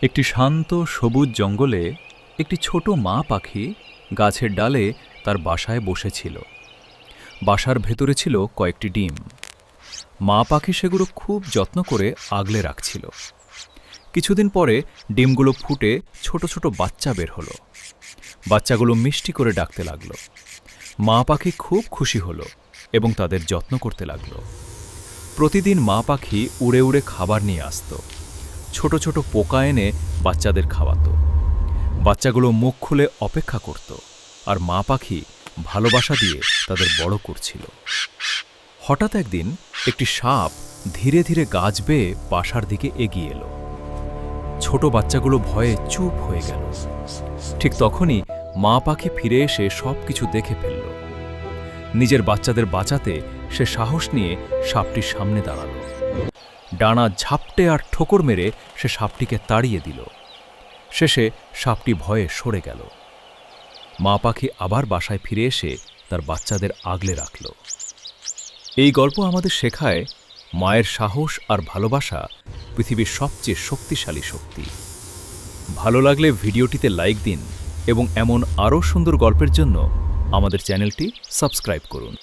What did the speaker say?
একটি শান্ত সবুজ জঙ্গলে একটি ছোট মা পাখি গাছের ডালে তার বাসায় বসেছিল। বাসার ভেতরে ছিল কয়েকটি ডিম। মা পাখি সেগুলো খুব যত্ন করে আগলে রাখছিল। কিছুদিন পরে ডিমগুলো ফুটে ছোট ছোট বাচ্চা বের হলো। বাচ্চাগুলো মিষ্টি করে ডাকতে লাগলো। মা পাখি খুব খুশি হলো এবং তাদের যত্ন করতে লাগলো। প্রতিদিন মা পাখি উড়ে উড়ে খাবার নিয়ে আসত। ছোট ছোট পোকা এনে বাচ্চাদের খাওয়াতো। বাচ্চাগুলো মুখ খুলে অপেক্ষা করত, আর মা পাখি ভালোবাসা দিয়ে তাদের বড় করছিল। হঠাৎ একদিন একটি সাপ ধীরে ধীরে গাছ বেয়ে বাসার দিকে এগিয়ে এলো। ছোট বাচ্চাগুলো ভয়ে চুপ হয়ে গেল। ঠিক তখনই মা পাখি ফিরে এসে সবকিছু দেখে ফেলল। নিজের বাচ্চাদের বাঁচাতে সে সাহস নিয়ে সাপটির সামনে দাঁড়াল। ডানা ঝাপটে আর ঠোকর মেরে সে সাপটিকে তাড়িয়ে দিল। শেষে সাপটি ভয়ে সরে গেল। মা পাখি আবার বাসায় ফিরে এসে তার বাচ্চাদের আগলে রাখল। এই গল্প আমাদের শেখায়, মায়ের সাহস আর ভালোবাসা পৃথিবীর সবচেয়ে শক্তিশালী শক্তি। ভালো লাগলে ভিডিওটিতে লাইক দিন এবং এমন আরও সুন্দর গল্পের জন্য আমাদের চ্যানেলটি সাবস্ক্রাইব করুন।